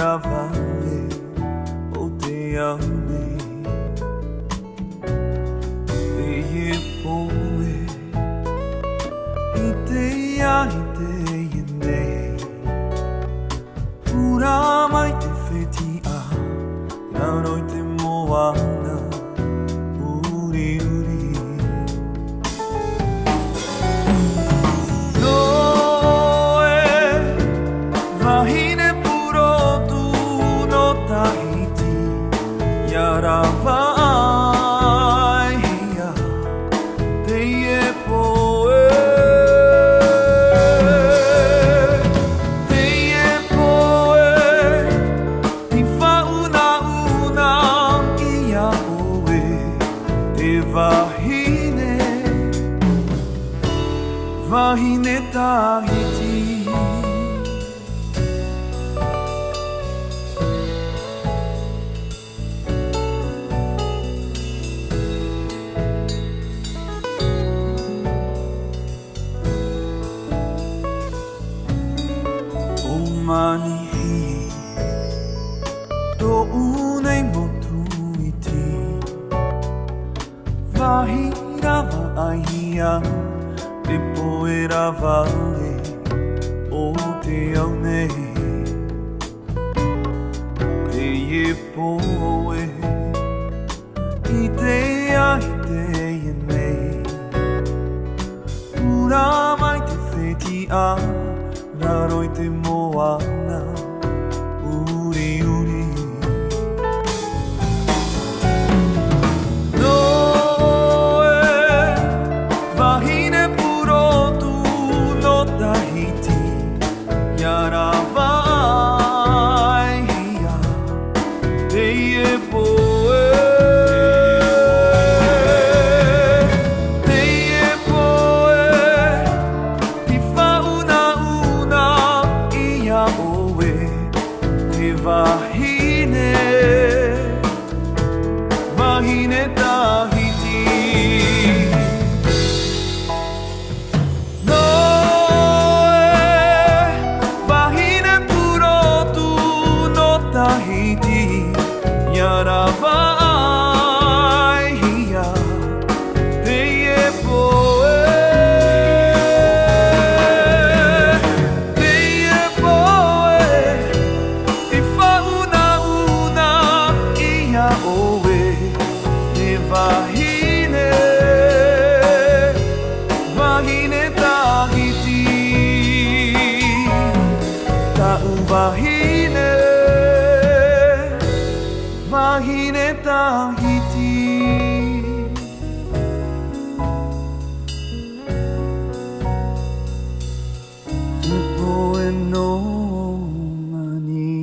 Ravale, o te aune, te poe, ite yene, pura mai te fetia, naroi te moana, uri uri. Yaravai ya te poe ti fa una ia oe te vahine Tahiti. Manihi to unei motuiti vahirava aia te poera vale o te aune te poe i te nei pura mai te fetia naroi te moana, uri uri. Noe, vahine purotu no Tahiti, Yaravai ya te poe. Vahine Tahiti. Noe, vahine purotu no Tahiti, Yaravai ya te poe. Vahine Tahiti, vahine Tahiti. Te poe no mani.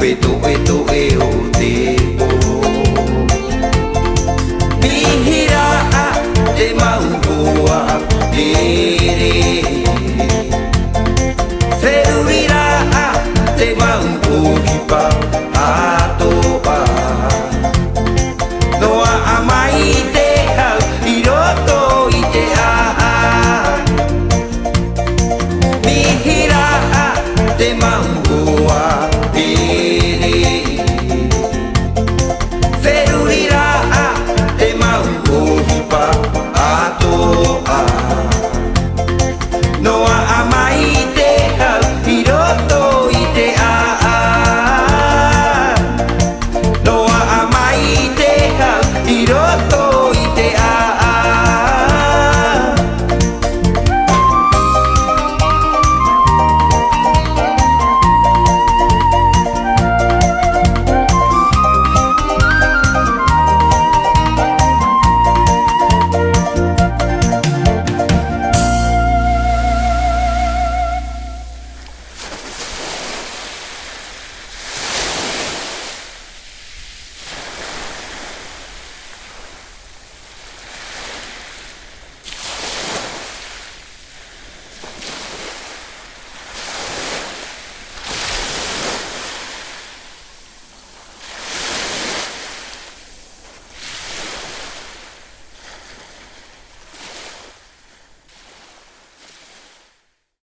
e to e to e o te po Mihira te maungoa te re Whewira te maungo hipa atoa Noa amai te hau i roto i te Mihira te maungoa